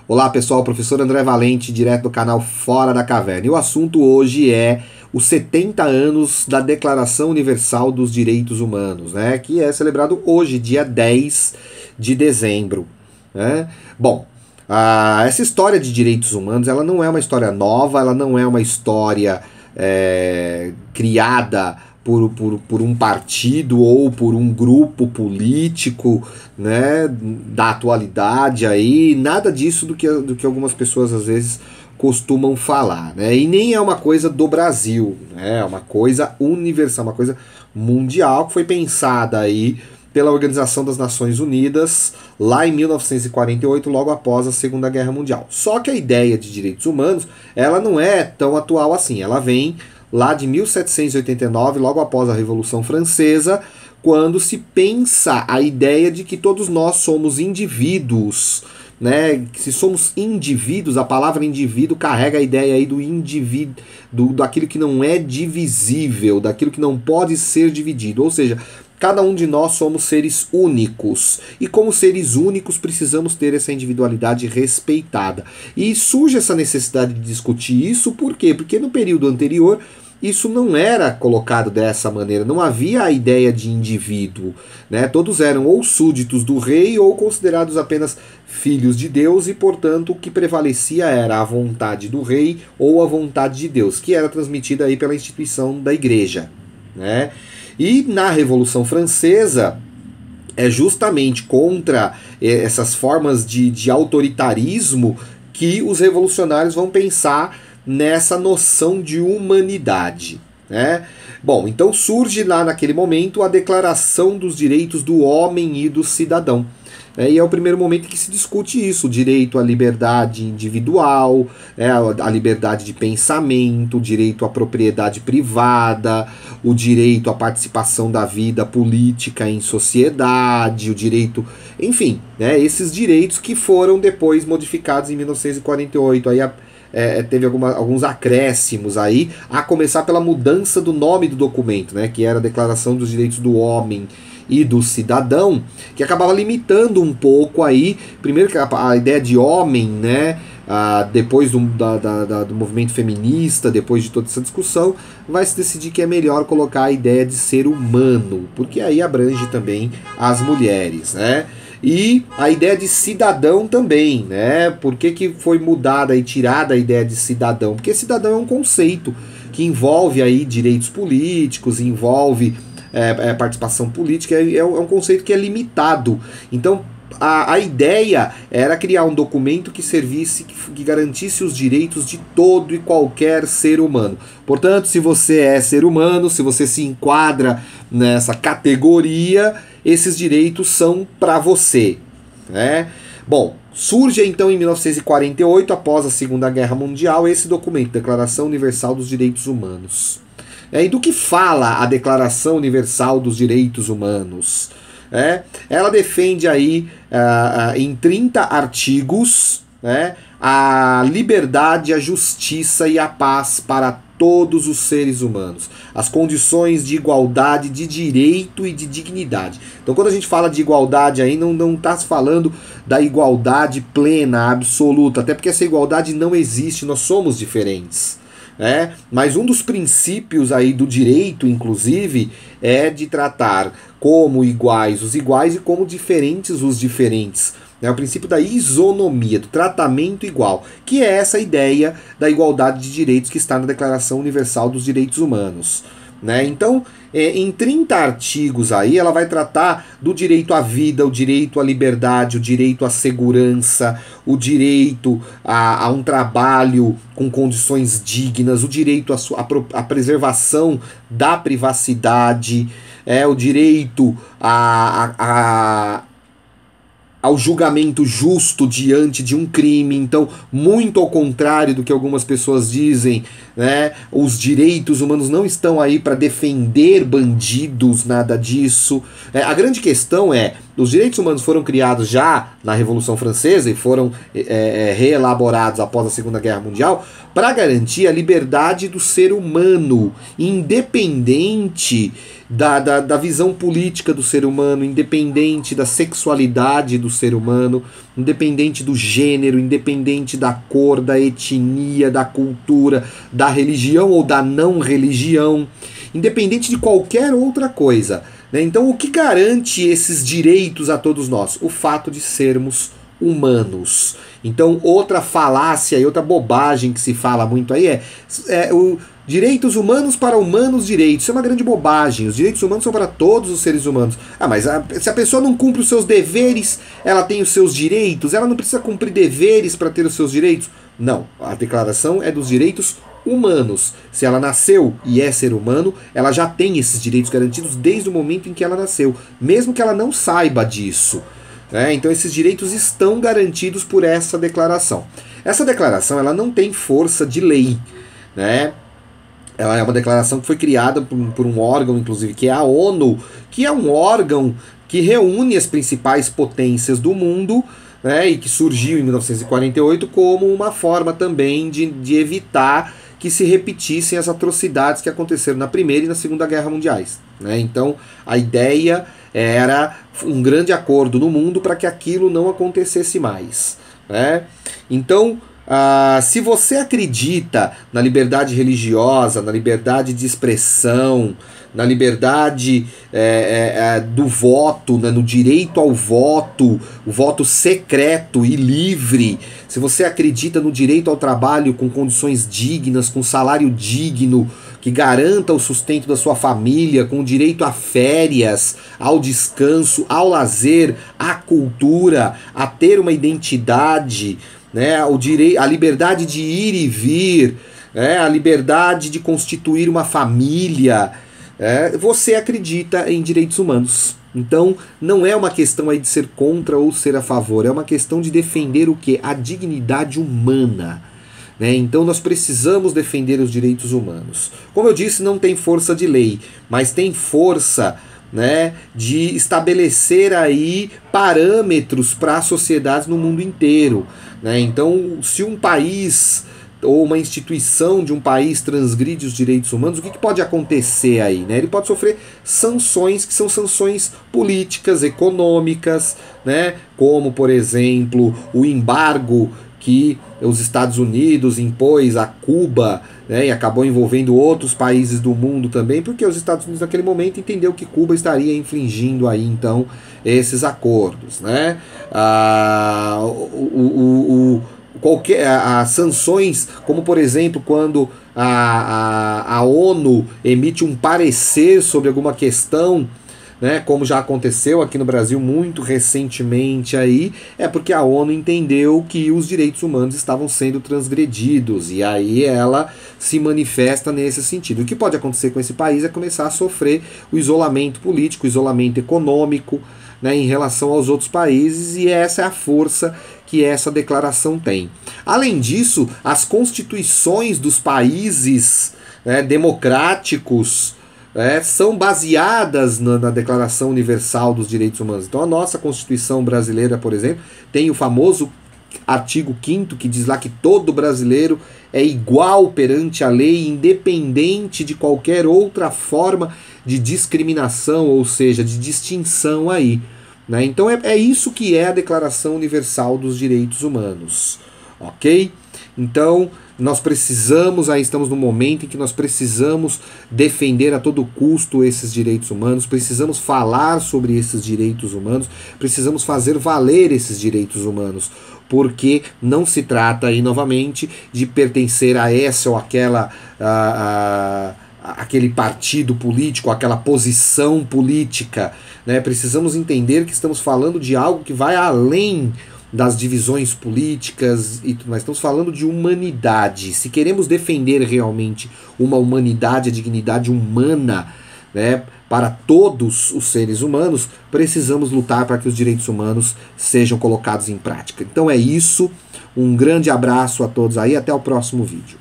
Olá pessoal, professor André Valente, direto do canal Fora da Caverna. E o assunto hoje é os 70 anos da Declaração Universal dos Direitos Humanos, né? Que é celebrado hoje, dia 10 de dezembro. Né? Bom, essa história de direitos humanos, ela não é uma história nova, ela não é uma história criada por um partido ou por um grupo político, né, da atualidade aí, nada disso do que algumas pessoas às vezes costumam falar, né, e nem é uma coisa do Brasil, né, é uma coisa universal, uma coisa mundial que foi pensada aí pela Organização das Nações Unidas lá em 1948, logo após a Segunda Guerra Mundial. Só que a ideia de direitos humanos, ela não é tão atual assim, ela vem lá de 1789, logo após a Revolução Francesa, quando se pensa a ideia de que todos nós somos indivíduos, né? Se somos indivíduos, a palavra indivíduo carrega a ideia aí do indivíduo, daquilo que não é divisível, daquilo que não pode ser dividido, ou seja, cada um de nós somos seres únicos e como seres únicos precisamos ter essa individualidade respeitada. E surge essa necessidade de discutir isso, por quê? Porque no período anterior isso não era colocado dessa maneira, não havia a ideia de indivíduo, né? Todos eram ou súditos do rei ou considerados apenas filhos de Deus e, portanto, o que prevalecia era a vontade do rei ou a vontade de Deus, que era transmitida aí pela instituição da igreja, né? E na Revolução Francesa é justamente contra essas formas de autoritarismo que os revolucionários vão pensar nessa noção de humanidade, né? Bom, então surge lá naquele momento a Declaração dos Direitos do Homem e do Cidadão. E é o primeiro momento que se discute isso, o direito à liberdade individual, a liberdade de pensamento, o direito à propriedade privada, o direito à participação da vida política em sociedade, o direito, enfim, né, esses direitos que foram depois modificados em 1948, aí teve alguns acréscimos aí, a começar pela mudança do nome do documento, né, que era a Declaração dos Direitos do Homem e do Cidadão, que acabava limitando um pouco aí, primeiro que a ideia de homem, né, depois do movimento feminista, depois de toda essa discussão, vai se decidir que é melhor colocar a ideia de ser humano, porque aí abrange também as mulheres, né? E a ideia de cidadão também, né? Por que foi mudada e tirada a ideia de cidadão? Porque cidadão é um conceito que envolve aí direitos políticos, envolve participação política, é um conceito que é limitado. Então a ideia era criar um documento que servisse, que garantisse os direitos de todo e qualquer ser humano. Portanto, se você é ser humano, se você se enquadra nessa categoria, esses direitos são para você, né? Bom, surge então em 1948, após a Segunda Guerra Mundial, esse documento, Declaração Universal dos Direitos Humanos. E do que fala a Declaração Universal dos Direitos Humanos? Ela defende aí em 30 artigos, né, a liberdade, a justiça e a paz para todos os seres humanos, as condições de igualdade, de direito e de dignidade. Então, quando a gente fala de igualdade aí, não está se falando da igualdade plena, absoluta, até porque essa igualdade não existe, nós somos diferentes. Mas um dos princípios aí do direito, inclusive, é de tratar como iguais os iguais e como diferentes os diferentes. É o princípio da isonomia, do tratamento igual, que é essa ideia da igualdade de direitos que está na Declaração Universal dos Direitos Humanos. Então, em 30 artigos aí, ela vai tratar do direito à vida, o direito à liberdade, o direito à segurança, o direito a um trabalho com condições dignas, o direito à preservação da privacidade, o direito ao julgamento justo diante de um crime. Então, muito ao contrário do que algumas pessoas dizem, né, os direitos humanos não estão aí para defender bandidos, nada disso. A grande questão é os direitos humanos foram criados já na Revolução Francesa e foram reelaborados após a Segunda Guerra Mundial para garantir a liberdade do ser humano, independente da visão política do ser humano, independente da sexualidade do ser humano, independente do gênero, independente da cor, da etnia, da cultura, da religião ou da não religião, independente de qualquer outra coisa. Então, o que garante esses direitos a todos nós? O fato de sermos humanos. Então, outra falácia e outra bobagem que se fala muito aí é direitos humanos para humanos direitos. Isso é uma grande bobagem. Os direitos humanos são para todos os seres humanos. Mas se a pessoa não cumpre os seus deveres, ela tem os seus direitos? Ela não precisa cumprir deveres para ter os seus direitos? Não. A declaração é dos direitos humanos. Se ela nasceu e é ser humano, ela já tem esses direitos garantidos desde o momento em que ela nasceu, mesmo que ela não saiba disso. Então esses direitos estão garantidos por essa declaração. Essa declaração ela não tem força de lei, né? Ela é uma declaração que foi criada por um órgão, inclusive, que é a ONU, que é um órgão que reúne as principais potências do mundo, e que surgiu em 1948 como uma forma também de evitar que se repetissem as atrocidades que aconteceram na Primeira e na Segunda Guerra Mundiais. Então, a ideia era um grande acordo no mundo para que aquilo não acontecesse mais. Então, se você acredita na liberdade religiosa, na liberdade de expressão, na liberdade do voto, no direito ao voto, o voto secreto e livre, se você acredita no direito ao trabalho com condições dignas, com salário digno, que garanta o sustento da sua família, com direito a férias, ao descanso, ao lazer, à cultura, a ter uma identidade, a liberdade de ir e vir, a liberdade de constituir uma família, você acredita em direitos humanos. Então não é uma questão aí de ser contra ou ser a favor, é uma questão de defender o quê? A dignidade humana. Então nós precisamos defender os direitos humanos. Como eu disse, não tem força de lei, mas tem força de estabelecer aí parâmetros para as sociedades no mundo inteiro. Então, se um país ou uma instituição de um país transgride os direitos humanos, o que pode acontecer aí? Ele pode sofrer sanções, que são sanções políticas, econômicas, como, por exemplo, o embargo que os Estados Unidos impôs a Cuba, e acabou envolvendo outros países do mundo também, porque os Estados Unidos naquele momento entendeu que Cuba estaria infringindo aí então esses acordos, as sanções, como por exemplo quando a ONU emite um parecer sobre alguma questão, como já aconteceu aqui no Brasil muito recentemente aí, é porque a ONU entendeu que os direitos humanos estavam sendo transgredidos, e aí ela se manifesta nesse sentido. O que pode acontecer com esse país é começar a sofrer o isolamento político, o isolamento econômico, em relação aos outros países, e essa é a força que essa declaração tem. Além disso, as constituições dos países democráticos são baseadas na Declaração Universal dos Direitos Humanos. Então a nossa Constituição brasileira, por exemplo, tem o famoso artigo 5º que diz lá que todo brasileiro é igual perante a lei, independente de qualquer outra forma de discriminação, ou seja, de distinção aí. Então é isso que é a Declaração Universal dos Direitos Humanos, ok? Então nós precisamos, aí estamos no momento em que nós precisamos defender a todo custo esses direitos humanos, precisamos falar sobre esses direitos humanos, precisamos fazer valer esses direitos humanos, porque não se trata aí novamente de pertencer a essa ou aquela aquele partido político, aquela posição política, Precisamos entender que estamos falando de algo que vai além das divisões políticas e tudo mais. Estamos falando de humanidade. Se queremos defender realmente uma humanidade, a dignidade humana, para todos os seres humanos, precisamos lutar para que os direitos humanos sejam colocados em prática. Então é isso. Um grande abraço a todos aí. Até o próximo vídeo.